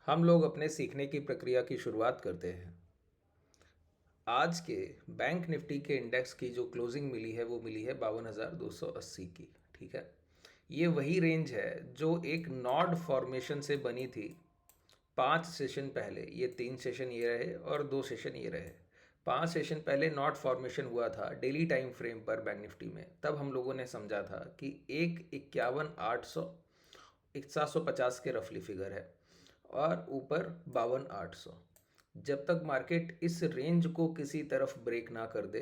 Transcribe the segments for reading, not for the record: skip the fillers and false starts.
हम लोग अपने सीखने की प्रक्रिया की शुरुआत करते हैं। आज के बैंक निफ्टी के इंडेक्स की जो क्लोजिंग मिली है वो मिली है 52,280 की। ठीक है, ये वही रेंज है जो एक नॉड फॉर्मेशन से बनी थी 5 सेशन पहले। ये 3 सेशन ये रहे और 2 सेशन ये रहे। 5 सेशन पहले नॉट फॉर्मेशन हुआ था डेली टाइम फ्रेम पर बैंक निफ्टी में। तब हम लोगों ने समझा था कि एक 51,800 750 के रफली फिगर है और ऊपर 52,800। जब तक मार्केट इस रेंज को किसी तरफ ब्रेक ना कर दे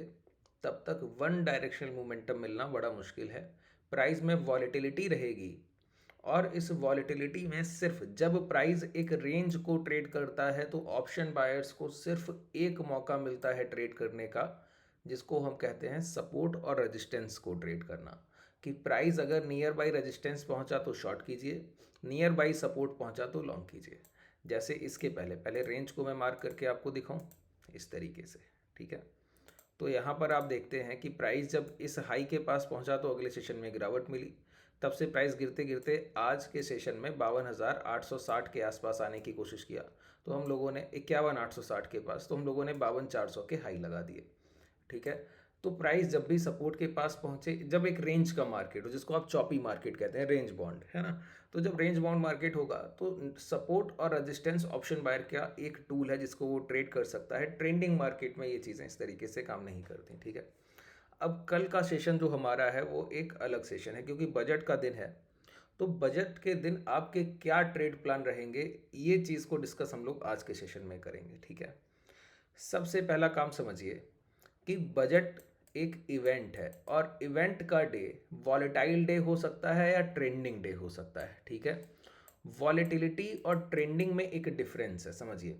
तब तक वन डायरेक्शनल मोमेंटम मिलना बड़ा मुश्किल है। प्राइस में वॉलेटिलिटी रहेगी और इस वॉलेटिलिटी में सिर्फ जब प्राइस एक रेंज को ट्रेड करता है तो ऑप्शन बायर्स को सिर्फ एक मौका मिलता है ट्रेड करने का, जिसको हम कहते हैं सपोर्ट और रेजिस्टेंस को ट्रेड करना। कि प्राइस अगर नियर बाई रेजिस्टेंस पहुंचा तो शॉर्ट कीजिए, नियर बाई सपोर्ट पहुंचा तो लॉन्ग कीजिए। जैसे इसके पहले पहले रेंज को मैं मार्क करके आपको दिखाऊं इस तरीके से। ठीक है, तो यहाँ पर आप देखते हैं कि प्राइस जब इस हाई के पास पहुँचा तो अगले सेशन में गिरावट मिली। तब से प्राइस गिरते गिरते आज के सेशन में 52,860 के आसपास आने की कोशिश किया। तो हम लोगों ने 51,860 के पास, तो हम लोगों ने 52,400 के हाई लगा दिए। ठीक है, तो प्राइस जब भी सपोर्ट के पास पहुंचे, जब एक रेंज का मार्केट हो जिसको आप चॉपी मार्केट कहते हैं, रेंज बॉन्ड है ना, तो जब रेंज बाउंड मार्केट होगा तो सपोर्ट और रेजिस्टेंस ऑप्शन बायर का एक टूल है जिसको वो ट्रेड कर सकता है। ट्रेंडिंग मार्केट में ये चीज़ें इस तरीके से काम नहीं करती। ठीक है, अब कल का सेशन जो हमारा है वो एक अलग सेशन है क्योंकि बजट का दिन है। तो बजट के दिन आपके क्या ट्रेड प्लान रहेंगे, ये चीज़ को डिस्कस हम लोग आज के सेशन में करेंगे। ठीक है, सबसे पहला काम समझिए कि बजट एक इवेंट है और इवेंट का डे वॉलेटाइल डे हो सकता है या ट्रेंडिंग डे हो सकता है। ठीक है, वॉलेटिलिटी और ट्रेंडिंग में एक डिफरेंस है, समझिए।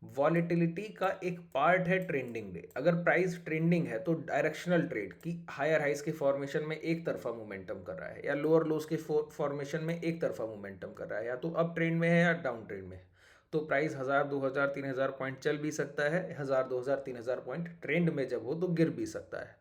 वॉलेटिलिटी का एक पार्ट है ट्रेंडिंग डे। अगर प्राइस ट्रेंडिंग है तो डायरेक्शनल ट्रेड की हायर हाइस के फॉर्मेशन में एक तरफा मोमेंटम कर रहा है या लोअर लोस के फॉर्मेशन में एक तरफा मोमेंटम कर रहा है, या तो अप ट्रेंड में है या डाउन ट्रेंड में है। तो प्राइस 1,000 2,000 3,000 पॉइंट चल भी सकता है, 1,000 2,000 3,000 पॉइंट ट्रेंड में जब हो तो गिर भी सकता है।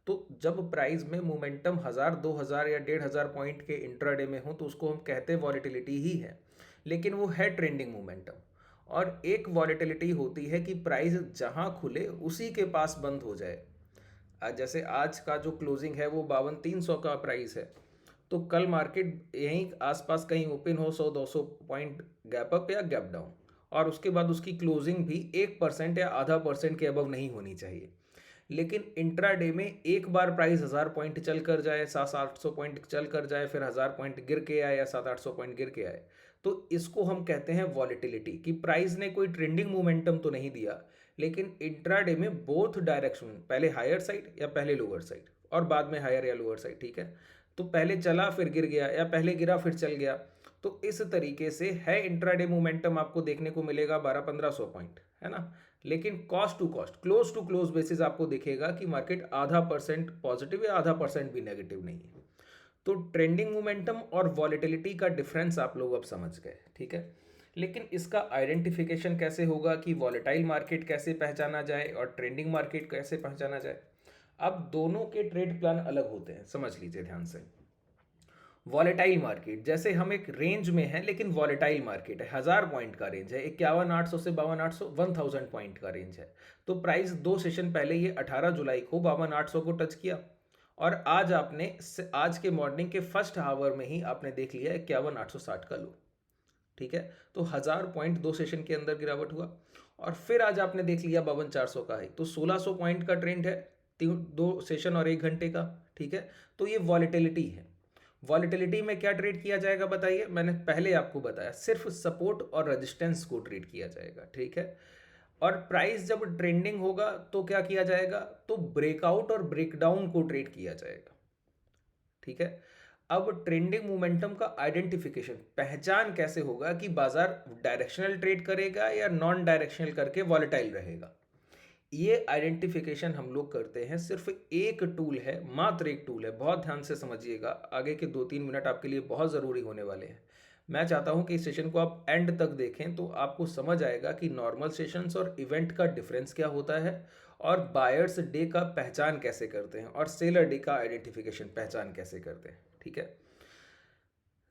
तो जब प्राइस में मोमेंटम 1,000 2,000 या 1,500 पॉइंट के इंट्राडे में हो तो उसको हम कहते हैं वॉलेटिलिटी ही है, लेकिन वो है ट्रेंडिंग मोमेंटम। और एक वॉलेटिलिटी होती है कि प्राइस जहां खुले उसी के पास बंद हो जाए। जैसे आज का जो क्लोजिंग है वो 52,300 का प्राइस है, तो कल मार्केट यहीं आसपास कहीं ओपन हो 100 200 पॉइंट गैप अप या गैप डाउन, और उसके बाद उसकी क्लोजिंग भी 1% या आधा परसेंट के अबव नहीं होनी चाहिए। लेकिन इंट्राडे में एक बार प्राइस 1,000 पॉइंट चल कर जाए, 700 800 पॉइंट चल कर जाए, फिर 1,000 पॉइंट गिर के आए या 700 800 पॉइंट गिर के आए, तो इसको हम कहते हैं वॉलेटिलिटी। कि प्राइस ने कोई ट्रेंडिंग मोमेंटम तो नहीं दिया, लेकिन इंट्राडे में बोथ डायरेक्शन, पहले हायर साइड या पहले लोअर साइड और बाद में हायर या लोअर साइड। ठीक है, तो पहले चला फिर गिर गया या पहले गिरा फिर चल गया, तो इस तरीके से है इंट्राडे मोमेंटम आपको देखने को मिलेगा 1200 1500 पॉइंट, है ना। लेकिन कॉस्ट टू क्लोज बेसिस आपको दिखेगा कि मार्केट आधा परसेंट पॉजिटिव या आधा परसेंट भी नेगेटिव नहीं है। तो ट्रेंडिंग मोमेंटम और वॉलेटिलिटी का डिफरेंस आप लोग अब समझ गए। ठीक है, लेकिन इसका आइडेंटिफिकेशन कैसे होगा कि वॉलेटाइल मार्केट कैसे पहचाना जाए और ट्रेंडिंग मार्केट कैसे पहचाना जाए। अब दोनों के ट्रेड प्लान अलग होते हैं, समझ लीजिए ध्यान से। वॉलेटाइल मार्केट जैसे हम एक रेंज में हैं, लेकिन वॉलेटाइल मार्केट है, 1,000 पॉइंट का रेंज है, 51,800 से 52,800, 1,000 पॉइंट का रेंज है। तो प्राइस 2 सेशन पहले ये 18 जुलाई को 52,800 को टच किया, और आज आपने आज के मॉर्निंग के फर्स्ट हावर में ही आपने देख लिया 51,860 का लो। ठीक है, तो 1,000 पॉइंट 2 सेशन के अंदर गिरावट हुआ, और फिर आज आपने देख लिया 52,400 का है, तो 1,600 पॉइंट का ट्रेंड है 2 सेशन और 1 घंटे का। ठीक है, तो ये वॉलेटिलिटी है। वॉलेटिलिटी में क्या ट्रेड किया जाएगा बताइए, मैंने पहले आपको बताया सिर्फ सपोर्ट और रेजिस्टेंस को ट्रेड किया जाएगा। ठीक है, और प्राइस जब ट्रेंडिंग होगा तो क्या किया जाएगा, तो ब्रेकआउट और ब्रेकडाउन को ट्रेड किया जाएगा। ठीक है, अब ट्रेंडिंग मोमेंटम का आइडेंटिफिकेशन, पहचान कैसे होगा कि बाजार डायरेक्शनल ट्रेड करेगा या नॉन डायरेक्शनल करके वॉलेटाइल रहेगा। ये आइडेंटिफिकेशन हम लोग करते हैं, सिर्फ एक टूल है, मात्र एक टूल है, बहुत ध्यान से समझिएगा। आगे के 2-3 मिनट आपके लिए बहुत ज़रूरी होने वाले हैं। मैं चाहता हूं कि इस सेशन को आप एंड तक देखें तो आपको समझ आएगा कि नॉर्मल सेशंस और इवेंट का डिफरेंस क्या होता है, और बायर्स डे का पहचान कैसे करते हैं, और सेलर डे का आइडेंटिफिकेशन पहचान कैसे करते हैं। ठीक है,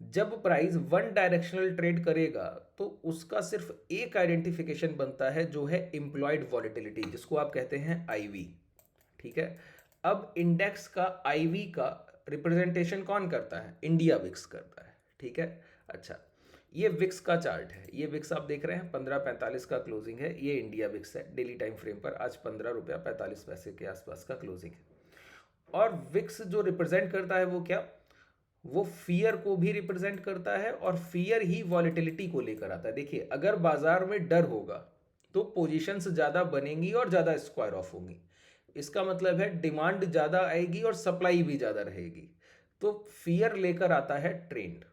जब प्राइस वन डायरेक्शनल ट्रेड करेगा तो उसका सिर्फ एक आइडेंटिफिकेशन बनता है जो है इम्प्लॉयड वॉलेटिलिटी, जिसको आप कहते हैं आईवी। ठीक है। अब इंडेक्स का आईवी का रिप्रेजेंटेशन कौन करता है? इंडिया विक्स करता है। ठीक है। अच्छा, ये विक्स का चार्ट है। ये विक्स आप देख रहे हैं 15:45 का क्लोजिंग है। ये इंडिया विक्स है डेली टाइम फ्रेम पर। आज 15 रुपया 45 पैसे के आसपास का क्लोजिंग है। और विक्स जो रिप्रेजेंट करता है वो क्या? वो फियर को भी रिप्रेजेंट करता है और फियर ही वॉलेटिलिटी को लेकर आता है। देखिए, अगर बाजार में डर होगा तो पोजीशंस ज़्यादा बनेंगी और ज़्यादा स्क्वायर ऑफ होंगी। इसका मतलब है डिमांड ज़्यादा आएगी और सप्लाई भी ज़्यादा रहेगी। तो फियर लेकर आता है ट्रेंड।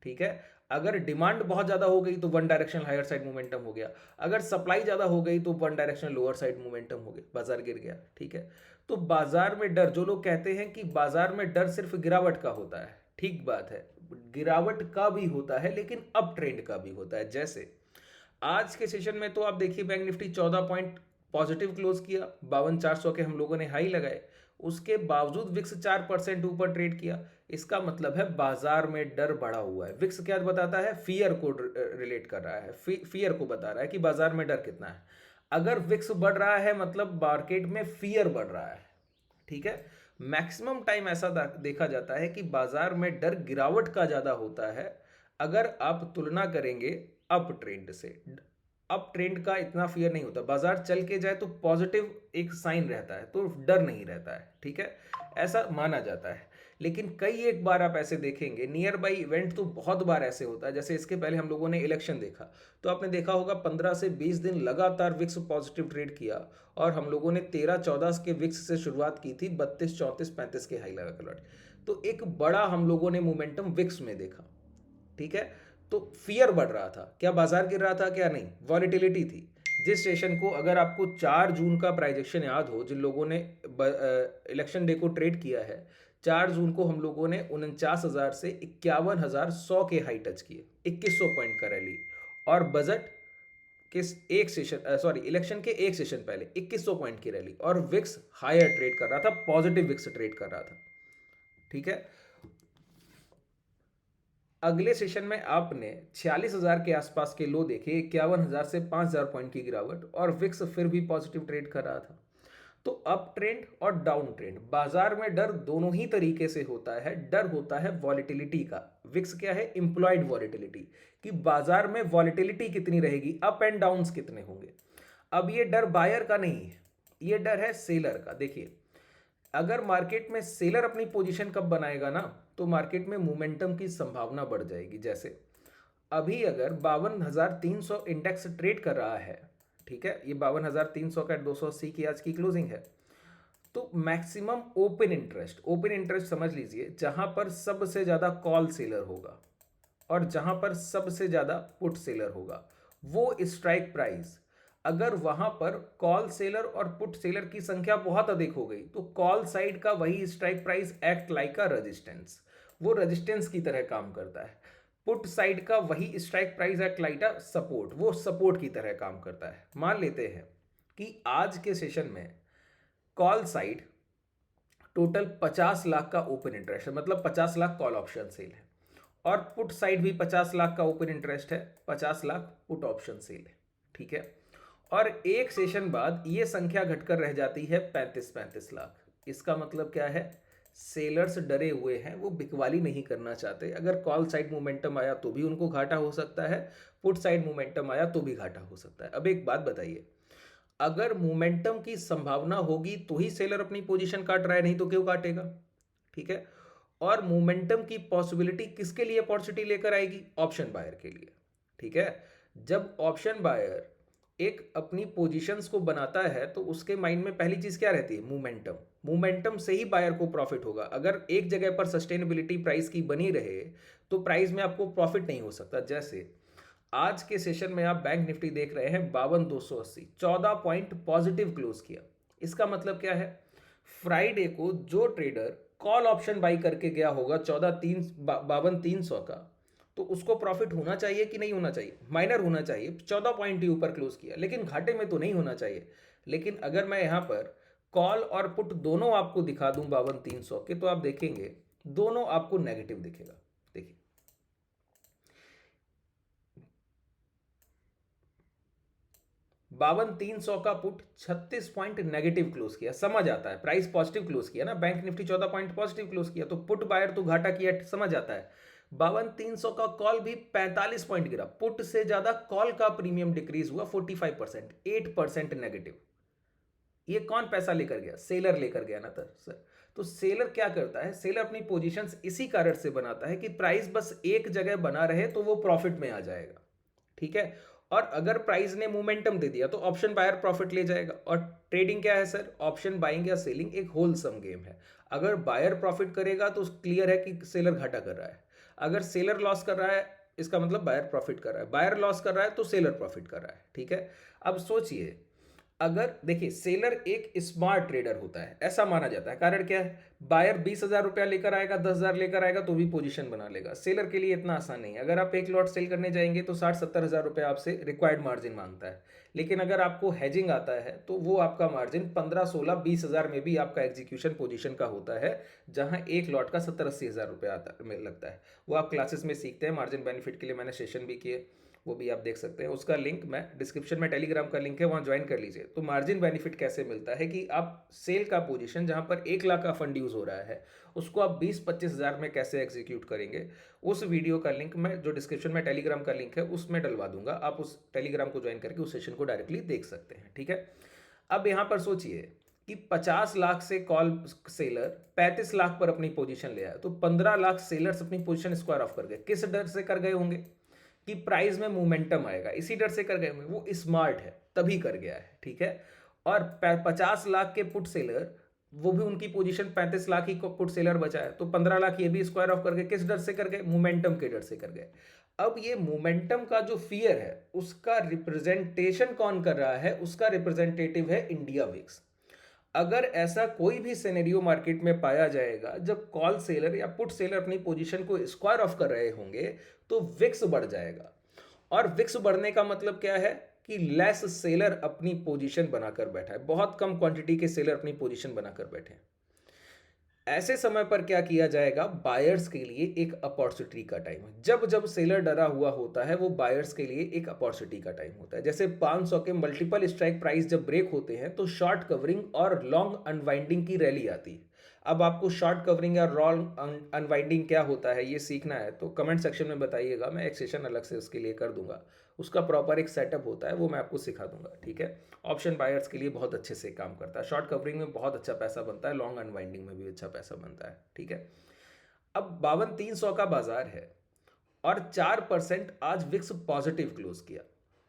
ठीक है। अगर डिमांड बहुत ज़्यादा हो गई तो one directional higher side momentum हो गया। अगर सप्लाई ज़्यादा हो गई तो one directional lower side momentum हो गया, बाजार गिर गया। ठीक है। तो बाजार में डर, जो लोग कहते हैं कि बाजार में डर सिर्फ गिरावट का होता है, ठीक बात है, गिरावट का भी होता है लेकिन अप ट्रेंड का भी होता है। जैसे आज के सेशन में तो आप देखिए bank Nifty 14 point positive close किया, 52,400 के हम लोगों ने हाई लगाए। उसके बावजूद विक्स 4% ऊपर ट्रेड किया। इसका मतलब है बाजार में डर बढ़ा हुआ है। विक्स क्या बताता है? फियर को रिलेट कर रहा है, फियर को बता रहा है कि बाजार में डर कितना है। अगर विक्स बढ़ रहा है मतलब मार्केट में फियर बढ़ रहा है। ठीक है। मैक्सिमम टाइम ऐसा देखा जाता है कि बाजार में डर गिरावट का ज्यादा होता है अगर आप तुलना करेंगे अप ट्रेंड से। अप ट्रेंड का इतना फियर नहीं होता। बाजार चल के जाए तो पॉजिटिव एक साइन रहता है, तो डर नहीं रहता है। ठीक है, ऐसा माना जाता है। लेकिन कई एक बार आप ऐसे देखेंगे, नियर बाई इवेंट तो बहुत बार ऐसे होता है। जैसे इसके पहले हम लोगों ने इलेक्शन देखा, तो आपने देखा होगा 15 से 20 दिन लगातार विक्स पॉजिटिव ट्रेड किया और हम लोगों ने 13-14 के विक्स से शुरुआत की थी, 32-34-35 के हाई लगा कर लौट। तो एक बड़ा हम लोगों ने मोमेंटम विक्स में देखा। ठीक है। तो फियर बढ़ रहा था। क्या बाजार गिर रहा था? क्या नहीं, वॉलेटिलिटी थी। जिस सेशन को, अगर आपको 4 जून का प्राइजेक्शन याद हो, जिन लोगों ने इलेक्शन डे को ट्रेड किया है, 4 जून को हम लोगों ने 49,000 से 51,100 के हाई टच किए, 2100 पॉइंट का रैली। और बजट के एक सेशन, सॉरी, इलेक्शन के एक सेशन पहले 2100 पॉइंट की रैली, और विक्स हायर ट्रेड कर रहा था, पॉजिटिव विक्स ट्रेड कर रहा था। ठीक है। अगले सेशन में आपने 46,000 के आसपास के लो देखे, 51,000 से 5,000 पॉइंट की गिरावट, और विक्स फिर भी पॉजिटिव ट्रेड कर रहा था। तो अप ट्रेंड और डाउन ट्रेंड, बाजार में डर दोनों ही तरीके से होता है। डर होता है वॉलेटिलिटी का। विक्स क्या है? इंप्लॉयड वॉलेटिलिटी, कि बाजार में वॉलेटिलिटी कितनी रहेगी, अप एंड डाउन कितने होंगे। अब ये डर बायर का नहीं है, ये डर है सेलर का। देखिए, अगर मार्केट में सेलर अपनी पोजीशन कब बनाएगा ना, तो मार्केट में मोमेंटम की संभावना बढ़ जाएगी। जैसे अभी अगर 52,300 इंडेक्स ट्रेड कर रहा है, ठीक है, ये 52,300 का 280 की आज की क्लोजिंग है, तो maximum open interest, open interest समझ लीजिए जहां पर सबसे ज्यादा कॉल सेलर होगा और जहां पर सबसे ज्यादा पुट सेलर होगा, वो स्ट्राइक प्राइस, अगर वहां पर कॉल सेलर और पुट सेलर की संख्या बहुत अधिक हो गई तो कॉल साइड का वही strike price act like a resistance, वो रेजिस्टेंस की तरह काम करता है। पुट साइड का वही strike price act like a support, वो सपोर्ट की तरह काम करता है। मान लेते हैं कि आज के सेशन में कॉल साइड टोटल 50 लाख का ओपन इंटरेस्ट है, मतलब 50 लाख कॉल ऑप्शन सेल है, और पुट साइड भी 50 लाख का ओपन इंटरेस्ट है, 50 लाख पुट ऑप्शन सेल है। ठीक है। और एक सेशन बाद ये संख्या घटकर रह जाती है 35-35 लाख। इसका मतलब क्या है? सेलर्स डरे हुए हैं, वो बिकवाली नहीं करना चाहते। अगर कॉल साइड मोमेंटम आया तो भी उनको घाटा हो सकता है, पुट साइड मोमेंटम आया तो भी घाटा हो सकता है। अब एक बात बताइए, अगर मोमेंटम की संभावना होगी तो ही सेलर अपनी पोजीशन काट रहा है, नहीं तो क्यों काटेगा? ठीक है। और मोमेंटम की पॉसिबिलिटी किसके लिए अपॉर्चुनिटी लेकर आएगी? ऑप्शन बायर के लिए। ठीक है। जब ऑप्शन बायर एक अपनी पोजीशंस को बनाता है तो उसके माइंड में पहली चीज क्या रहती है? मोमेंटम। मोमेंटम से ही बायर को प्रॉफिट होगा। अगर एक जगह पर सस्टेनेबिलिटी प्राइस की बनी रहे तो प्राइस में आपको प्रॉफिट नहीं हो सकता। जैसे आज के सेशन में आप बैंक निफ्टी देख रहे हैं 52,280, 14 पॉइंट पॉजिटिव क्लोज किया। इसका मतलब क्या है? फ्राइडे को जो ट्रेडर कॉल ऑप्शन बाई करके गया होगा 52,300 का, तो उसको प्रॉफिट होना चाहिए कि नहीं होना चाहिए? माइनर होना चाहिए। 14 पॉइंट ही ऊपर क्लोज किया, लेकिन घाटे में तो नहीं होना चाहिए। लेकिन अगर मैं यहां पर कॉल और पुट दोनों आपको दिखा दूं 52,300 के, तो आप देखेंगे दोनों आपको नेगेटिव दिखेगा। देखिए, 52,300 का पुट 36 पॉइंट नेगेटिव क्लोज किया, समझ आता है। प्राइस पॉजिटिव क्लोज किया ना, bank Nifty 14 point positive close किया, तो पुट बायर तो घाटा किया, समझ आता है। 52,300 का कॉल भी 45 पॉइंट गिरा, पुट से ज्यादा कॉल का प्रीमियम डिक्रीज हुआ 45%, 8% नेगेटिव। ये कौन पैसा लेकर गया? सेलर लेकर गया ना सर। तो सेलर क्या करता है? सेलर अपनी पोजीशंस इसी कारण से बनाता है कि प्राइस बस एक जगह बना रहे तो वो प्रॉफिट में आ जाएगा, ठीक है। और अगर प्राइस ने मोमेंटम दे दिया तो ऑप्शन बायर प्रॉफिट ले जाएगा। और ट्रेडिंग क्या है सर? ऑप्शन बाइंग या सेलिंग एक होलसम गेम है। अगर बायर प्रॉफिट करेगा तो क्लियर है कि सेलर घाटा कर रहा है, अगर सेलर लॉस कर रहा है इसका मतलब बायर प्रॉफिट कर रहा है, बायर लॉस कर रहा है तो सेलर प्रॉफिट कर रहा है, ठीक है। अब सोचिए, अगर देखिए सेलर एक स्मार्ट ट्रेडर होता है ऐसा माना जाता है, कारण क्या है? बायर 20,000 रुपया लेकर आएगा, 10,000 लेकर आएगा तो भी पोजीशन बना लेगा। सेलर के लिए इतना आसान नहीं है। अगर आप एक लॉट सेल करने जाएंगे तो 60-70 हज़ार रुपया आपसे रिक्वायर्ड मार्जिन मांगता है, लेकिन अगर आपको हेजिंग आता है तो वो आपका मार्जिन 15-16-20 हज़ार में भी आपका एग्जीक्यूशन पोजीशन का होता है, जहां एक लॉट का 70-80 हज़ार रुपया आता में लगता है। वो आप क्लासेस में सीखते हैं, मार्जिन बेनिफिट के लिए मैंने सेशन भी किए, वो भी आप देख सकते हैं। उसका लिंक मैं डिस्क्रिप्शन में, टेलीग्राम का लिंक है, वहाँ ज्वाइन कर लीजिए। तो मार्जिन बेनिफिट कैसे मिलता है कि आप सेल का पोजीशन जहाँ पर 1 लाख का फंड यूज़ हो रहा है उसको आप 20-25 हज़ार में कैसे एग्जीक्यूट करेंगे, उस वीडियो का लिंक मैं जो डिस्क्रिप्शन में टेलीग्राम का लिंक है उसमें डलवा दूंगा। आप उस टेलीग्राम को ज्वाइन करके उस सेशन को डायरेक्टली देख सकते हैं, ठीक है। अब यहाँ पर सोचिए कि 50 लाख से कॉल सेलर 35 लाख पर अपनी पोजीशन ले आया, तो 15 लाख सेलर्स अपनी पोजीशन स्क्वायर ऑफ कर गए। किस डर से कर गए होंगे? कि प्राइस में मोमेंटम आएगा, इसी डर से कर गए होंगे। वो स्मार्ट है तभी कर गया है, ठीक है। और 50 लाख के पुट सेलर, वो भी उनकी पोजीशन 35 लाख ही पुट सेलर बचा है, तो 15 लाख ये भी स्क्वायर ऑफ कर गए। किस डर से कर गए? मोमेंटम के डर से कर गए। अब ये मोमेंटम का जो फियर है उसका रिप्रेजेंटेशन कौन कर रहा है? उसका रिप्रेजेंटेटिव है इंडिया विक्स। अगर ऐसा कोई भी सिनेरियो मार्केट में पाया जाएगा जब कॉल सेलर या पुट सेलर अपनी पोजीशन को स्क्वायर ऑफ कर रहे होंगे तो विक्स बढ़ जाएगा। और विक्स बढ़ने का मतलब क्या है? कि लेस सेलर अपनी पोजीशन बनाकर बैठा है, बहुत कम क्वांटिटी के सेलर अपनी पोजीशन बनाकर बैठे हैं। ऐसे समय पर क्या किया जाएगा? बायर्स के लिए एक अपॉर्चुनिटी का टाइम है। जब जब सेलर डरा हुआ होता है वो बायर्स के लिए एक अपॉर्चुनिटी का टाइम होता है। जैसे 500 के मल्टीपल स्ट्राइक प्राइस जब ब्रेक होते हैं तो शॉर्ट कवरिंग और लॉन्ग अनवाइंडिंग की रैली आती है। अब आपको शॉर्ट कवरिंग या लॉन्ग अनवाइंडिंग क्या होता है ये सीखना है तो कमेंट सेक्शन में बताइएगा, मैं एक सेशन अलग से उसके लिए कर दूंगा। उसका प्रॉपर एक सेटअप होता है, वो मैं आपको सिखा दूंगा, ठीक है। ऑप्शन बायर्स के लिए बहुत अच्छे से काम करता है, शॉर्ट कवरिंग में बहुत अच्छा पैसा बनता है, लॉन्ग अनवाइंडिंग में भी अच्छा पैसा बनता है, ठीक है। अब 52,300 का बाजार है और 4% आज विक्स पॉजिटिव क्लोज किया,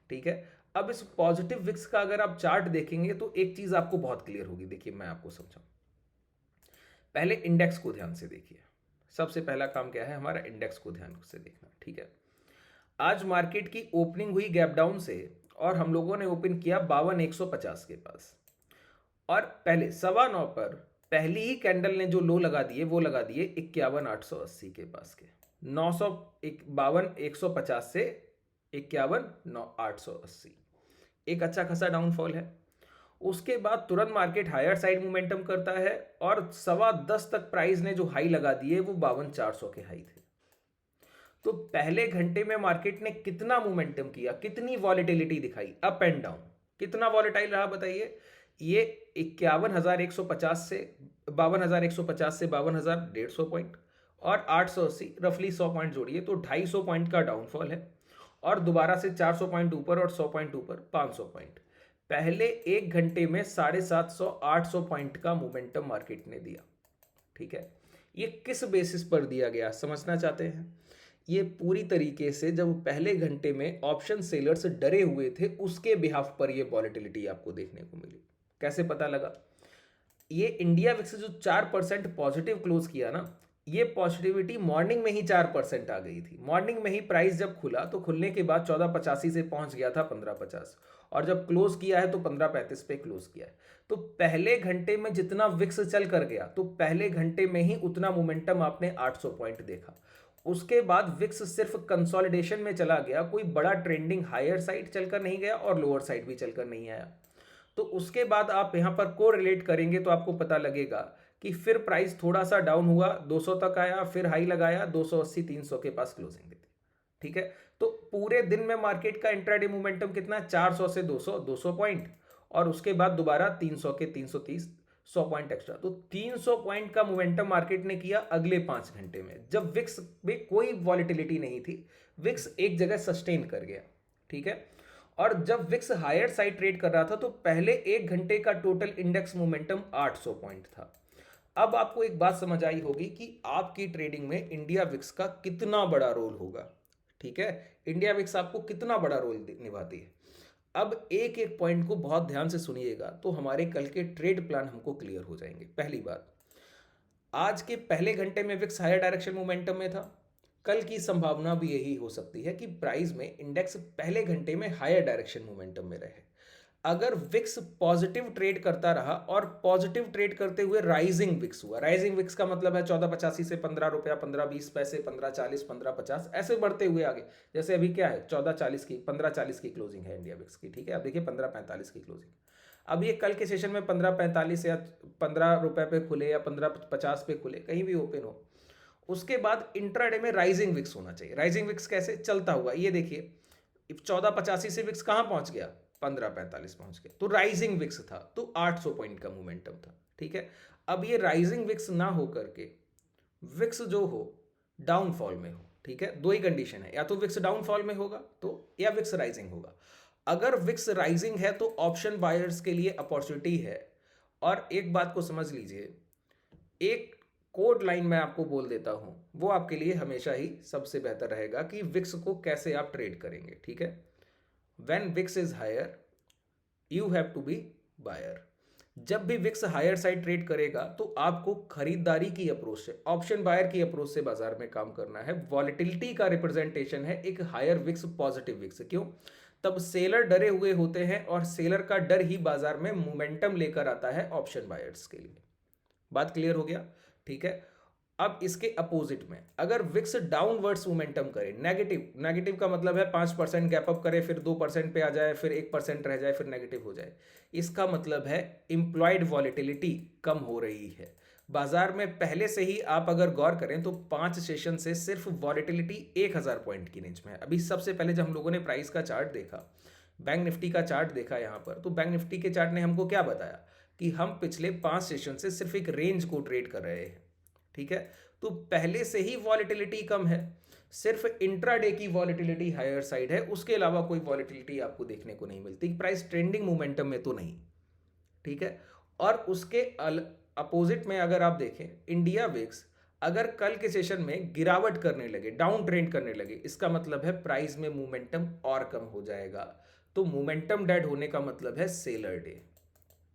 ठीक है। अब इस पॉजिटिव विक्स का अगर आप चार्ट देखेंगे तो एक चीज आपको बहुत क्लियर होगी। देखिए मैं आपको समझाऊं, पहले इंडेक्स को ध्यान से देखिए। सबसे पहला काम क्या है हमारा? इंडेक्स को ध्यान से देखना, ठीक है। आज मार्केट की ओपनिंग हुई गैप डाउन से और हम लोगों ने ओपन किया 52,150 के पास, और पहले 9:15 पर पहली ही कैंडल ने जो लो लगा दिए वो लगा दिए 51,880 के पास के। 52,150 से 51,880, एक अच्छा खासा डाउनफॉल है। उसके बाद तुरंत मार्केट हायर साइड मोमेंटम करता है और 10:15 तक प्राइस ने जो हाई लगा दिए वो 52,400 के हाई थे। तो पहले घंटे में मार्केट ने कितना मोमेंटम किया, कितनी वॉलेटिलिटी दिखाई, अप एंड डाउन, कितना वॉलेटाइल रहा बताइए? ये 51,150 से 52,150 से 52,150 पॉइंट और 880 रफली 100 पॉइंट जोड़िए तो 250 पॉइंट का डाउनफॉल है, और दोबारा से 400 पॉइंट ऊपर और 100 पॉइंट ऊपर 500 पॉइंट। पहले एक घंटे में 750-800 पॉइंट का मोमेंटम मार्केट ने दिया, ठीक है। ये किस बेसिस पर दिया गया समझना चाहते हैं? ये पूरी तरीके से जब पहले घंटे में ऑप्शन सेलर्स डरे हुए थे उसके बिहाफ पर ये वॉलेटिलिटी आपको देखने को मिली। कैसे पता लगा? ये इंडिया विक्स जो 4% पॉजिटिव क्लोज किया ना, ये पॉजिटिविटी मॉर्निंग में ही 4% आ गई थी। मॉर्निंग में ही प्राइस जब खुला तो खुलने के बाद 1485 से पहुंच गया था 1550, और जब क्लोज किया है तो 1535 पे क्लोज किया है। तो पहले घंटे में जितना विक्स चल कर गया तो पहले घंटे में ही उतना मोमेंटम आपने 800 पॉइंट देखा। उसके बाद विक्स सिर्फ कंसोलिडेशन में चला गया, कोई बड़ा ट्रेंडिंग हायर साइड चलकर नहीं गया और लोअर साइड भी चलकर नहीं आया। तो उसके बाद आप यहां पर को रिलेट करेंगे तो आपको पता लगेगा कि फिर प्राइस थोड़ा सा डाउन हुआ, 200 तक आया, फिर हाई लगाया, 280-300 के पास क्लोजिंग देती, ठीक है। तो पूरे दिन में मार्केट का इंट्राडे मोमेंटम कितना, 400 से 200 पॉइंट, और उसके बाद दोबारा 300 के 330, 100 पॉइंट एक्स्ट्रा। तो 300 पॉइंट का मोमेंटम मार्केट ने किया अगले 5 घंटे में, जब विक्स में कोई वॉलिटिलिटी नहीं थी, विक्स एक जगह सस्टेन कर गया, ठीक है। और जब विक्स हायर साइड ट्रेड कर रहा था तो पहले 1 घंटे का टोटल इंडेक्स मोमेंटम 800 पॉइंट था। अब आपको एक बात समझ आई होगी कि आपकी ट्रेडिंग में इंडिया विक्स का कितना बड़ा रोल होगा, ठीक है। इंडिया विक्स आपको कितना बड़ा रोल निभाती है। अब एक एक पॉइंट को बहुत ध्यान से सुनिएगा तो हमारे कल के ट्रेड प्लान हमको क्लियर हो जाएंगे। पहली बात, आज के पहले घंटे में विक्स हायर डायरेक्शन मोमेंटम में था, कल की संभावना भी यही हो सकती है कि प्राइस में इंडेक्स पहले घंटे में हायर डायरेक्शन मोमेंटम में रहे। अगर विक्स पॉजिटिव ट्रेड करता रहा और पॉजिटिव ट्रेड करते हुए राइजिंग विक्स हुआ, राइजिंग विक्स का मतलब है 14.85 से 15 रुपया, 15.20 पैसे, 15.40, 15.50 ऐसे बढ़ते हुए आगे। जैसे अभी क्या है, 14.40 की, 15.40 की क्लोजिंग है इंडिया विक्स की, ठीक है। अब देखिए 15.45 की क्लोजिंग। अब ये कल के सेशन में 15.45 या 15 रुपए पे खुले या 15.50 पे खुले, कहीं भी ओपन हो, उसके बाद इंट्राडे में राइजिंग विक्स होना चाहिए। राइजिंग विक्स कैसे चलता हुआ, ये देखिए 14.85 से विक्स कहां पहुंच गया, 15.45 पहुंच गया, तो राइजिंग विक्स था, तो 800 पॉइंट का मोमेंटम था, ठीक है। अब ये राइजिंग विक्स ना हो करके विक्स जो हो डाउनफॉल में हो, ठीक है। दो ही कंडीशन है, या तो विक्स डाउनफॉल में होगा तो, या विक्स राइजिंग होगा। अगर विक्स राइजिंग है तो ऑप्शन बायर्स के लिए अपॉर्चुनिटी है। और एक बात को समझ लीजिए, एक कोड लाइन मैं आपको बोल देता हूं, वो आपके लिए हमेशा ही सबसे बेहतर रहेगा कि विक्स को कैसे आप ट्रेड करेंगे, ठीक है। When VIX is higher you have to be buyer. जब भी विक्स हायर साइड ट्रेड करेगा तो आपको खरीदारी की अप्रोच से, ऑप्शन बायर की अप्रोच से बाजार में काम करना है। वॉलेटिलिटी का रिप्रेजेंटेशन है एक हायर विक्स, पॉजिटिव विक्स। क्यों? तब सेलर डरे हुए होते हैं और सेलर का डर ही बाजार में मोमेंटम लेकर आता है ऑप्शन बायर्स के लिए। बात क्लियर हो गया, ठीक है। अब इसके अपोजिट में अगर विक्स डाउनवर्ड्स मोमेंटम करे, नेगेटिव, नेगेटिव का मतलब है 5% गैप अप करे, फिर 2% पे आ जाए, फिर 1% रह जाए, फिर नेगेटिव हो जाए, इसका मतलब है इंप्लॉयड वॉलेटिलिटी कम हो रही है बाजार में। पहले से ही आप अगर गौर करें तो 5 सेशन से सिर्फ वॉलेटिलिटी 1000 पॉइंट की रेंज में है। अभी सबसे पहले जब हम लोगों ने प्राइस का चार्ट देखा, बैंक निफ्टी का चार्ट देखा यहाँ पर, तो बैंक निफ्टी के चार्ट ने हमको क्या बताया कि हम पिछले 5 सेशन से सिर्फ एक रेंज को ट्रेड कर रहे हैं, ठीक है। तो पहले से ही वॉलेटिलिटी कम है, सिर्फ इंट्राडे की वॉलेटिलिटी हायर साइड है, उसके अलावा कोई वॉलेटिलिटी आपको देखने को नहीं मिलती, प्राइस ट्रेंडिंग मोमेंटम में तो नहीं, ठीक है। और उसके अपोजिट में अगर आप देखें, इंडिया विक्स अगर कल के सेशन में गिरावट करने लगे, डाउन ट्रेंड करने लगे, इसका मतलब है प्राइस में मोमेंटम और कम हो जाएगा। तो मोमेंटम डेड होने का मतलब है सेलर डे,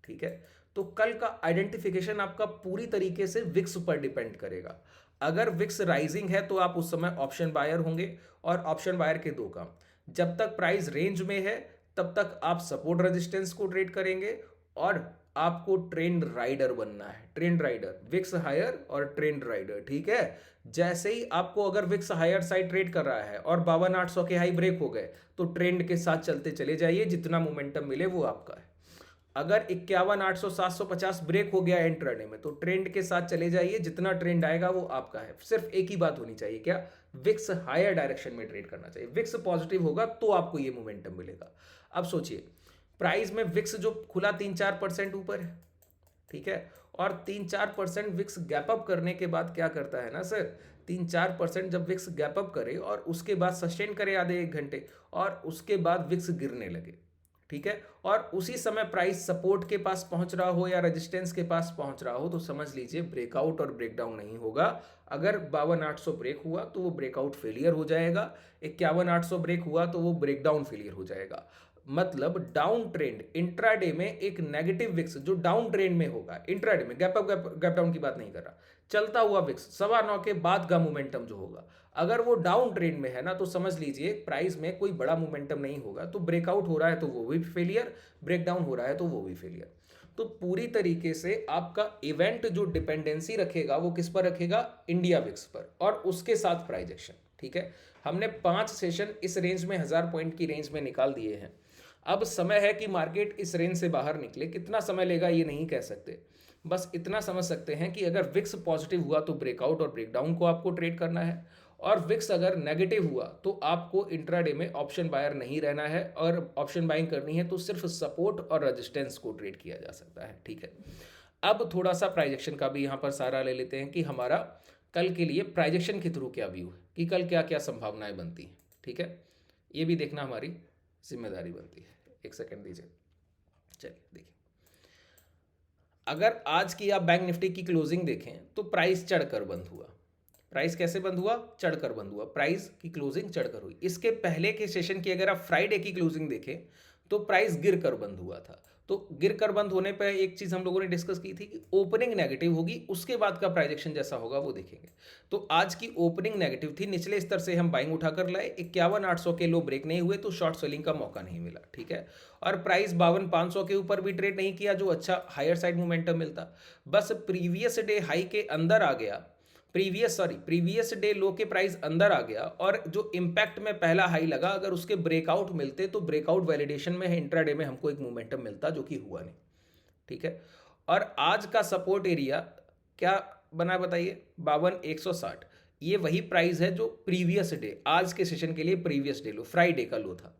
ठीक है। तो कल का आइडेंटिफिकेशन आपका पूरी तरीके से विक्स पर डिपेंड करेगा। अगर विक्स राइजिंग है तो आप उस समय ऑप्शन बायर होंगे, और ऑप्शन बायर के दो काम, जब तक प्राइस रेंज में है तब तक आप सपोर्ट रेजिस्टेंस को ट्रेड करेंगे, और आपको ट्रेंड राइडर बनना है। ट्रेंड राइडर, विक्स हायर और ट्रेंड राइडर, ठीक है। जैसे ही आपको अगर विक्स हायर साइड ट्रेड कर रहा है और 52,800 के हाई ब्रेक हो गए तो ट्रेंड के साथ चलते चले जाइए, जितना मोमेंटम मिले वो आपका है। अगर 51,800, 750 ब्रेक हो गया इंट्राडे में तो ट्रेंड के साथ चले जाइए, जितना ट्रेंड आएगा वो आपका है। सिर्फ एक ही बात होनी चाहिए, क्या? विक्स हायर डायरेक्शन में ट्रेड करना चाहिए। विक्स पॉजिटिव होगा तो आपको ये मोमेंटम मिलेगा। अब सोचिए, प्राइस में विक्स जो खुला 3-4% ऊपर है, ठीक है, और 3-4% विक्स गैप अप करने के बाद क्या करता है ना सर, 3-4% जब विक्स गैप अप करे और उसके बाद सस्टेन करे आधे 1 घंटे, और उसके बाद विक्स गिरने लगे, ठीक है, और उसी समय प्राइस सपोर्ट के पास पहुंच रहा हो या रेजिस्टेंस के पास पहुंच रहा हो, तो समझ लीजिए ब्रेकआउट और ब्रेकडाउन नहीं होगा। अगर 52,800 ब्रेक हुआ तो वो ब्रेकआउट फेलियर हो जाएगा, 51,800 ब्रेक हुआ तो वो ब्रेकडाउन फेलियर हो जाएगा। मतलब डाउन ट्रेंड इंट्राडे में एक नेगेटिव विक्स जो डाउन ट्रेंड में होगा, इंट्राडे में गैप अप गैप डाउन की बात नहीं कर रहा, चलता हुआ विक्स 9:15 के बाद का मोमेंटम जो होगा, अगर वो डाउन ट्रेंड में है ना, तो समझ लीजिए प्राइस में कोई बड़ा मोमेंटम नहीं होगा। तो ब्रेकआउट हो रहा है तो वो भी फेलियर, ब्रेकडाउन हो रहा है तो वो भी फेलियर। तो पूरी तरीके से आपका इवेंट जो डिपेंडेंसी रखेगा वो किस पर रखेगा? इंडिया विक्स पर, और उसके साथ प्राइस एक्शन, ठीक है। हमने 5 सेशन इस रेंज में 1000 पॉइंट की रेंज में निकाल दिए हैं। अब समय है कि मार्केट इस रेंज से बाहर निकले। कितना समय लेगा ये नहीं कह सकते, बस इतना समझ सकते हैं कि अगर विक्स पॉजिटिव हुआ तो ब्रेकआउट और ब्रेकडाउन को आपको ट्रेड करना है, और विक्स अगर नेगेटिव हुआ तो आपको इंट्राडे में ऑप्शन बायर नहीं रहना है, और ऑप्शन बाइंग करनी है तो सिर्फ सपोर्ट और रेजिस्टेंस को ट्रेड किया जा सकता है। ठीक है, अब थोड़ा सा प्राइजेक्शन का भी यहाँ पर सारा ले लेते हैं कि हमारा कल के लिए प्राइजेक्शन के थ्रू क्या व्यू है, कि कल क्या क्या संभावनाएं बनती हैं। ठीक है, ये भी देखना हमारी जिम्मेदारी बनती है। एक सेकेंड दीजिए, चलिए देखिए, अगर आज की आप बैंक निफ्टी की क्लोजिंग देखें तो प्राइस चढ़कर बंद हुआ। प्राइस कैसे बंद हुआ? चढ़कर बंद हुआ। प्राइस की क्लोजिंग चढ़कर हुई। इसके पहले के सेशन की अगर आप फ्राइडे की क्लोजिंग देखें तो प्राइस गिरकर बंद हुआ था। तो गिरकर बंद होने पर एक चीज हम लोगों ने डिस्कस की थी कि ओपनिंग नेगेटिव होगी, उसके बाद का प्राइजेक्शन जैसा होगा वो देखेंगे। तो आज की ओपनिंग नेगेटिव थी, निचले स्तर से हम बाइंग उठाकर लाए, 51,800 के लो ब्रेक नहीं हुए तो शॉर्ट सेलिंग का मौका नहीं मिला। ठीक है, और प्राइस 52,500 के ऊपर भी ट्रेड नहीं किया जो अच्छा हायर साइड मोमेंटम मिलता, बस प्रीवियस डे हाई के अंदर आ गया, प्रीवियस डे लो के प्राइस अंदर आ गया, और जो इंपैक्ट में पहला हाई लगा अगर उसके ब्रेकआउट मिलते तो ब्रेकआउट वैलिडेशन में इंट्राडे में हमको एक मोमेंटम मिलता, जो कि हुआ नहीं। ठीक है, और आज का सपोर्ट एरिया क्या बना बताइए? 52,160। ये वही प्राइस है जो प्रीवियस डे, आज के सेशन के लिए प्रीवियस डे लो, फ्राइडे का लो था।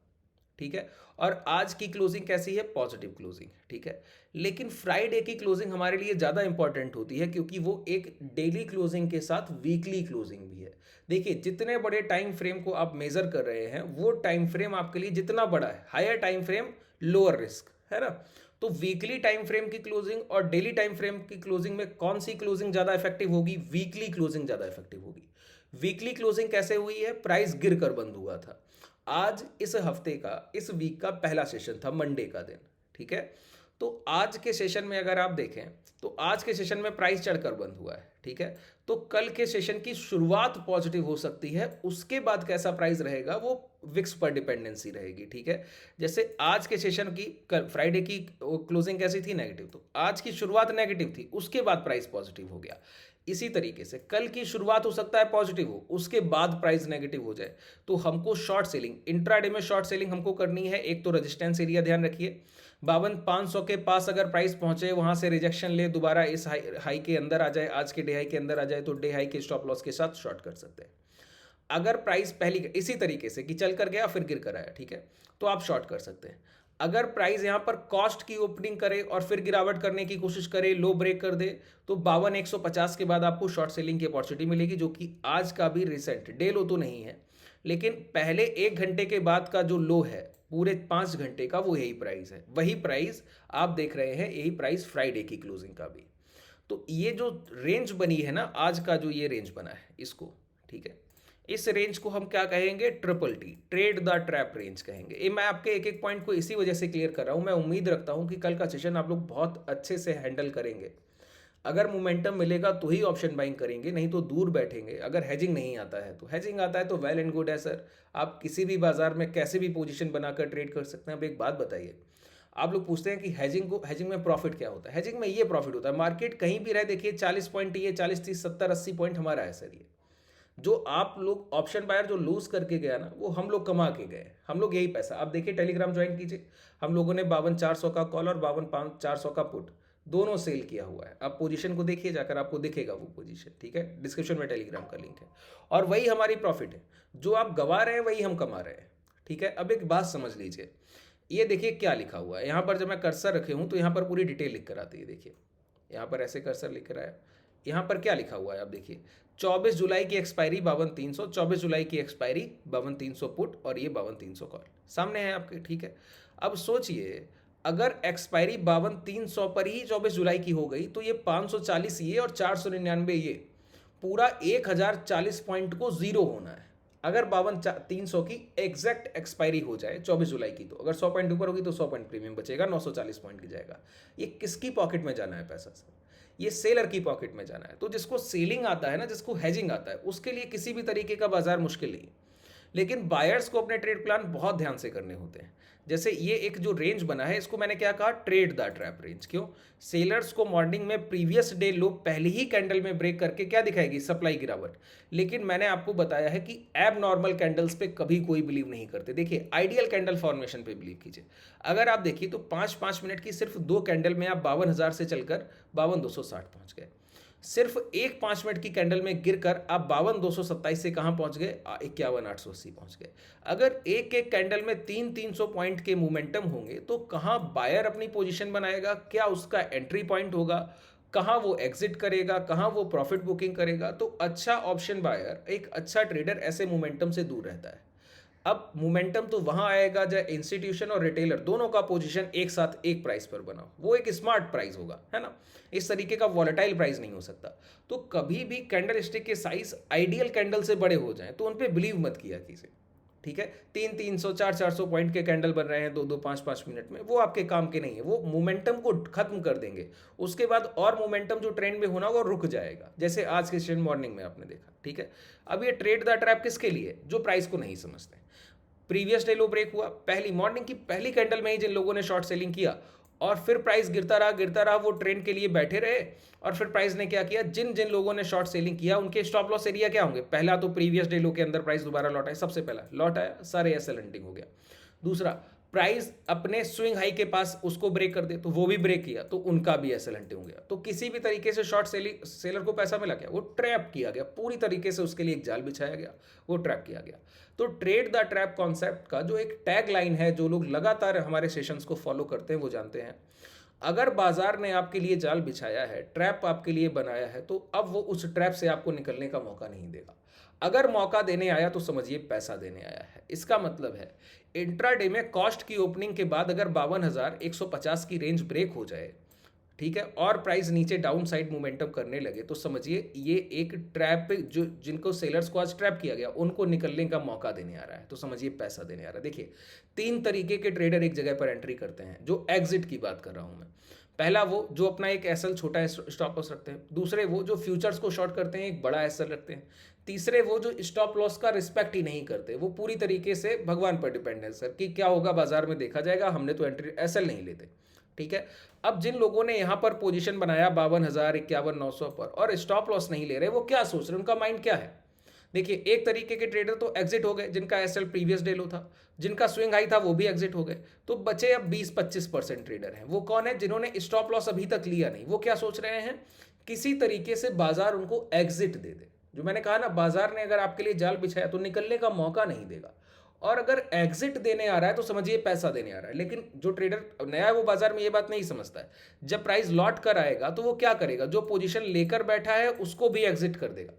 ठीक है, और आज की क्लोजिंग कैसी है? Positive closing. ठीक है, लेकिन फ्राइडे की क्लोजिंग हमारे लिए ज़्यादा इंपॉर्टेंट होती है क्योंकि वो एक डेली क्लोजिंग के साथ वीकली क्लोजिंग भी है। देखिए, जितने बड़े टाइम फ्रेम को आप मेजर कर रहे हैं वो टाइम फ्रेम आपके लिए जितना बड़ा है, higher time frame lower risk है ना। तो वीकली टाइम फ्रेम की क्लोजिंग और डेली टाइम फ्रेम की क्लोजिंग में कौन सी क्लोजिंग ज़्यादा इफेक्टिव होगी? वीकली क्लोजिंग ज़्यादा इफेक्टिव होगी। वीकली क्लोजिंग कैसे हुई है? प्राइस गिर कर बंद हुआ था। आज इस हफ्ते का, इस वीक का पहला सेशन था, मंडे का दिन। ठीक है, तो आज के सेशन में अगर आप देखें तो आज के सेशन में प्राइस चढ़कर बंद हुआ है। ठीक है, तो कल के सेशन की शुरुआत पॉजिटिव हो सकती है, उसके बाद कैसा प्राइस रहेगा वो विक्स पर डिपेंडेंसी रहेगी। ठीक है, जैसे आज के सेशन की, कल फ्राइडे की क्लोजिंग कैसी थी? नेगेटिव। तो आज की शुरुआत नेगेटिव थी, उसके बाद प्राइस पॉजिटिव हो गया। इसी तरीके से कल की शुरुआत हो सकता है पॉजिटिव हो, उसके बाद प्राइस नेगेटिव हो जाए, तो हमको शॉर्ट सेलिंग, इंट्राडे में शॉर्ट सेलिंग हमको करनी है। एक तो रेजिस्टेंस एरिया ध्यान रखिए, 52,500 के पास अगर प्राइस पहुंचे वहां से रिजेक्शन ले, दोबारा इस हाई के अंदर आ जाए, आज के डे हाई के अंदर आ जाए, तो डे हाई के स्टॉप लॉस के साथ शॉर्ट कर सकते हैं। अगर प्राइस पहली इसी तरीके से कि चल कर गया फिर गिर कर आया, ठीक है, तो आप शॉर्ट कर सकते हैं। अगर प्राइस यहां पर कॉस्ट की ओपनिंग करे और फिर गिरावट करने की कोशिश करे, लो ब्रेक कर दे, तो 52,150 के बाद आपको शॉर्ट सेलिंग की अपॉर्चुनिटी मिलेगी, जो कि आज का भी रिसेंट डे लो तो नहीं है, लेकिन पहले 1 घंटे के बाद का जो लो है पूरे 5 घंटे का, वो यही प्राइस है। वही प्राइस आप देख रहे हैं, यही प्राइस फ्राइडे की क्लोजिंग का भी। तो ये जो रेंज बनी है ना, आज का जो ये रेंज बना है इसको, ठीक है, इस रेंज को हम क्या कहेंगे? Triple T, trade the trap range कहेंगे। ये मैं आपके एक एक पॉइंट को इसी वजह से क्लियर कर रहा हूं। मैं उम्मीद रखता हूं कि कल का सेशन आप लोग बहुत अच्छे से हैंडल करेंगे। अगर मोमेंटम मिलेगा तो ही ऑप्शन बाइंग करेंगे, नहीं तो दूर बैठेंगे। अगर हेजिंग नहीं आता है तो, हेजिंग आता है तो वेल एंड गुड है सर, आप किसी भी बाजार में कैसे भी पोजीशन बनाकर ट्रेड कर सकते हैं। अब एक बात बताइए, आप लोग पूछते हैं कि हेजिंग में प्रॉफिट क्या होता है? हेजिंग में ये प्रॉफिट होता है, मार्केट कहीं भी रहे, देखिए 40 पॉइंट, ये 40, 30, 70, 80 पॉइंट हमारा है सर। ये जो आप लोग ऑप्शन बायर जो लूज करके गया ना, वो हम लोग कमा के गए। हम लोग यही पैसा, आप देखिए टेलीग्राम ज्वाइन कीजिए, हम लोगों ने 52,400 का कॉल और 52,400 का पुट दोनों सेल किया हुआ है। आप पोजीशन को देखिए जाकर, आपको दिखेगा वो पोजीशन। ठीक है, डिस्क्रिप्शन में टेलीग्राम का लिंक है, और वही हमारी प्रॉफिट है। जो आप गवा रहे हैं वही हम कमा रहे हैं। ठीक है, अब एक बात समझ लीजिए, ये देखिए क्या लिखा हुआ है यहाँ पर। जब मैं कर्सर रखे हूँ तो यहाँ पर पूरी डिटेल लिख कर आती है। देखिए यहाँ पर ऐसे कर्सर लिख कर आया, यहाँ पर क्या लिखा हुआ है आप देखिए, 24 जुलाई की एक्सपायरी 52,300, 24 जुलाई की एक्सपायरी 52,300 पुट, और ये 52,300 कॉल सामने है आपके। ठीक है, अब सोचिए अगर एक्सपायरी 52,300 पर ही 24 जुलाई की हो गई तो ये 540 ये और 499 ये, पूरा 1,040 पॉइंट को जीरो होना है। अगर 52,300 की एग्जैक्ट एक्सपायरी हो जाए 24 जुलाई की, तो अगर 100 पॉइंट ऊपर होगी तो 100 पॉइंट प्रीमियम बचेगा, 940 पॉइंट की जाएगा। ये किसकी पॉकेट में जाना है पैसा सर? ये सेलर की पॉकेट में जाना है। तो जिसको सेलिंग आता है ना, जिसको हेजिंग आता है, उसके लिए किसी भी तरीके का बाजार मुश्किल नहीं। लेकिन बायर्स को अपने ट्रेड प्लान बहुत ध्यान से करने होते हैं। जैसे ये एक जो रेंज बना है, इसको मैंने क्या कहा? Trade the trap range. क्यों? सेलर्स को मॉर्निंग में प्रीवियस डे लो पहली ही कैंडल में ब्रेक करके क्या दिखाएगी? सप्लाई गिरावट। लेकिन मैंने आपको बताया है कि एब नॉर्मल कैंडल्स पे कभी कोई बिलीव नहीं करते। देखिए आइडियल कैंडल फॉर्मेशन पे बिलीव कीजिए। अगर आप देखिए तो 5-5 मिनट की सिर्फ 2 कैंडल में आप 52,000 से चलकर 52,260 पहुंच गए। सिर्फ एक 5 मिनट की कैंडल में गिरकर आप 52,227 से कहाँ पहुंच गए, 51,880 पहुंच गए। अगर एक एक कैंडल में 300 पॉइंट के मोमेंटम होंगे तो कहाँ बायर अपनी पोजीशन बनाएगा, क्या उसका एंट्री पॉइंट होगा, कहाँ वो एग्जिट करेगा, कहाँ वो प्रॉफिट बुकिंग करेगा। तो अच्छा ऑप्शन बायर, एक अच्छा ट्रेडर ऐसे मोमेंटम से दूर रहता है। अब मोमेंटम तो वहां आएगा जब इंस्टीट्यूशन और रिटेलर दोनों का पोजीशन एक साथ एक प्राइस पर बना, वो एक स्मार्ट प्राइस होगा, है ना। इस तरीके का वॉलेटाइल प्राइस नहीं हो सकता। तो कभी भी कैंडल स्टिक के साइज आइडियल कैंडल से बड़े हो जाएं तो उन पे बिलीव मत किया कीजिए, ठीक है। 300 400 पॉइंट के कैंडल बन रहे हैं 2 5 मिनट में, वो आपके काम के नहीं है, वो मोमेंटम को खत्म कर देंगे। उसके बाद और मोमेंटम जो ट्रेंड में होना वो रुक जाएगा, जैसे आज के सेशन मॉर्निंग में आपने देखा, ठीक है। अब ये ट्रेड द ट्रैप किसके लिए, जो प्राइस को नहीं समझते। प्रीवियस डे लो ब्रेक हुआ, पहली मॉर्निंग की पहली कैंडल में ही जिन लोगों ने शॉर्ट सेलिंग किया और फिर प्राइस गिरता रहा, वो ट्रेंड के लिए बैठे रहे। और फिर प्राइस ने क्या किया, जिन जिन लोगों ने शॉर्ट सेलिंग किया उनके स्टॉप लॉस एरिया क्या होंगे, पहला तो प्रीवियस डे लो के अंदर प्राइस दोबारा लौट आया, सबसे पहला लौट आया, सारे एसएल हंटिंग हो गया। दूसरा, प्राइस अपने स्विंग हाई के पास उसको ब्रेक कर दे तो वो भी ब्रेक किया तो उनका भी एसएल हंटिंग हो गया। तो किसी भी तरीके से शॉर्ट सेलर को पैसा मिला क्या, वो ट्रैप किया गया, पूरी तरीके से उसके लिए एक जाल बिछाया गया, वो ट्रैप किया गया। तो ट्रेड द ट्रैप कॉन्सेप्ट का जो एक टैग लाइन है, जो लोग लगातार हमारे सेशंस को फॉलो करते हैं वो जानते हैं। अगर बाजार ने आपके लिए जाल बिछाया है, ट्रैप आपके लिए बनाया है, तो अब वो उस ट्रैप से आपको निकलने का मौका नहीं देगा। अगर मौका देने आया तो समझिए पैसा देने आया है। इसका मतलब है इंट्राडे में कॉस्ट की ओपनिंग के बाद अगर 52,150 की रेंज ब्रेक हो जाए, ठीक है, और प्राइस नीचे डाउन साइड मोमेंटम करने लगे, तो समझिए ये एक ट्रैप, जो जिनको सेलर्स को आज ट्रैप किया गया उनको निकलने का मौका देने आ रहा है, तो समझिए पैसा देने आ रहा है। देखिए 3 तरीके के ट्रेडर एक जगह पर एंट्री करते हैं, जो एग्जिट की बात कर रहा हूं मैं। पहला वो जो अपना एक एसएल छोटा स्टॉप लॉस रखते हैं, दूसरे वो जो फ्यूचर्स को शॉर्ट करते हैं एक बड़ा एसएल रखते हैं, तीसरे वो जो स्टॉप लॉस का रिस्पेक्ट ही नहीं करते, वो पूरी तरीके से भगवान पर डिपेंड है सर कि क्या होगा बाजार में देखा जाएगा, हमने तो एंट्री एसएल नहीं लेते, ठीक है। अब जिन लोगों ने यहाँ पर पोजीशन बनाया 52,000 51,900 पर और स्टॉप लॉस नहीं ले रहे, वो क्या सोच रहे, उनका माइंड क्या है। देखिए एक तरीके के ट्रेडर तो एग्जिट हो गए, जिनका एसएल प्रीवियस डे लो था, जिनका स्विंग हाई था वो भी एग्जिट हो गए। तो बचे अब 20-25% ट्रेडर हैं। वो कौन है, जिन्होंने स्टॉप लॉस अभी तक लिया नहीं। वो क्या सोच रहे हैं, किसी तरीके से बाजार उनको एग्जिट दे दे। जो मैंने कहा ना, बाजार ने अगर आपके लिए जाल बिछाया तो निकलने का मौका नहीं देगा, और अगर एग्जिट देने आ रहा है तो समझिए पैसा देने आ रहा है। लेकिन जो ट्रेडर नया है वो बाजार में ये बात नहीं समझता है, जब प्राइस लौट कर आएगा तो वो क्या करेगा, जो पोजीशन लेकर बैठा है उसको भी एग्जिट कर देगा,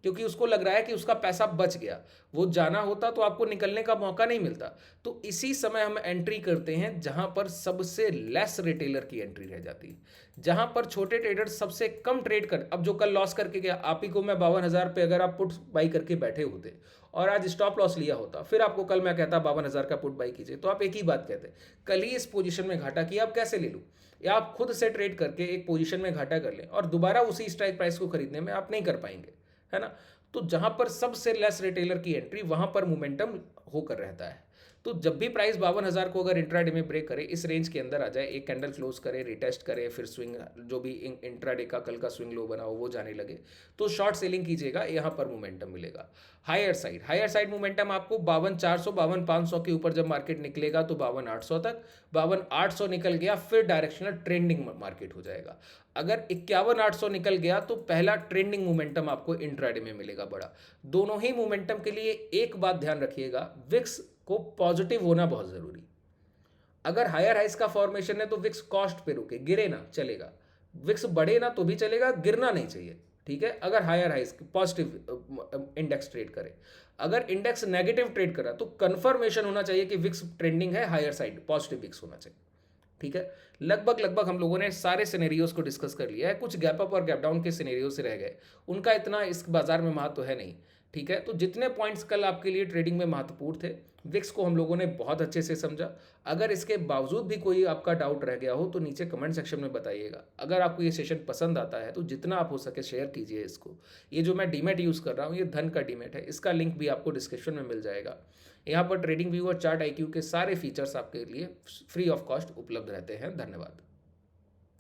क्योंकि उसको लग रहा है कि उसका पैसा बच गया। वो जाना होता तो आपको निकलने का मौका नहीं मिलता। तो इसी समय हम एंट्री करते हैं जहां पर सबसे लेस रिटेलर की एंट्री रह जाती है, जहां पर छोटे ट्रेडर सबसे कम ट्रेड कर। अब जो कल लॉस करके गया, आप ही को मैं 52,000 पे अगर आप पुट बाई करके बैठे होते और आज स्टॉप लॉस लिया होता, फिर आपको कल मैं कहता 52,000 का पुट बाई कीजिए, तो आप एक ही बात कहते, कल ही इस पोजीशन में घाटा किया, आप कैसे ले लूँ। या आप खुद से ट्रेड करके एक पोजीशन में घाटा कर लें और दोबारा उसी स्ट्राइक प्राइस को खरीदने में आप नहीं कर पाएंगे, है ना। तो जहां पर सबसे लेस रिटेलर की एंट्री, वहां पर मोमेंटम होकर रहता है। तो जब भी प्राइस 52,000 को अगर इंट्राडे में ब्रेक करे, इस रेंज के अंदर आ जाए, एक कैंडल क्लोज करे, रिटेस्ट करे, फिर स्विंग जो भी इंट्राडे का कल का स्विंग लो बना हो वो जाने लगे, तो शॉर्ट सेलिंग कीजिएगा, यहाँ पर मोमेंटम मिलेगा। हायर साइड मोमेंटम आपको 52,400 52,500 के ऊपर जब मार्केट निकलेगा तो 52,800 तक, 52,800 निकल गया फिर डायरेक्शनल ट्रेंडिंग मार्केट हो जाएगा। अगर 51,800 निकल गया तो पहला ट्रेंडिंग मोमेंटम आपको इंट्राडे में मिलेगा बड़ा। दोनों ही मोमेंटम के लिए एक बात ध्यान रखिएगा, विक्स को पॉजिटिव होना बहुत जरूरी। अगर हायर हाइस का फॉर्मेशन है तो विक्स कॉस्ट पे रुके, गिरे ना चलेगा, विक्स बढ़े ना तो भी चलेगा, गिरना नहीं चाहिए, ठीक है। अगर हायर हाइस पॉजिटिव इंडेक्स ट्रेड करे, अगर इंडेक्स नेगेटिव ट्रेड करा तो कंफर्मेशन होना चाहिए कि विक्स ट्रेंडिंग है, हायर साइड पॉजिटिव विक्स होना चाहिए, ठीक है। लगभग हम लोगों ने सारे सिनेरियोज को डिस्कस कर लिया है। कुछ गैप अप और गैप डाउन के सिनेरियो से रह गए, उनका इतना इस बाजार में महत्व है नहीं, ठीक है। तो जितने पॉइंट्स कल आपके लिए ट्रेडिंग में महत्वपूर्ण थे, विक्स को हम लोगों ने बहुत अच्छे से समझा। अगर इसके बावजूद भी कोई आपका डाउट रह गया हो तो नीचे कमेंट सेक्शन में बताइएगा। अगर आपको ये सेशन पसंद आता है तो जितना आप हो सके शेयर कीजिए इसको। ये जो मैं डीमेट यूज़ कर रहा हूँ ये धन का डीमेट है, इसका लिंक भी आपको डिस्क्रिप्शन में मिल जाएगा। यहाँ पर ट्रेडिंग व्यू और चार्ट IQ के सारे फीचर्स आपके लिए फ्री ऑफ कॉस्ट उपलब्ध रहते हैं। धन्यवाद।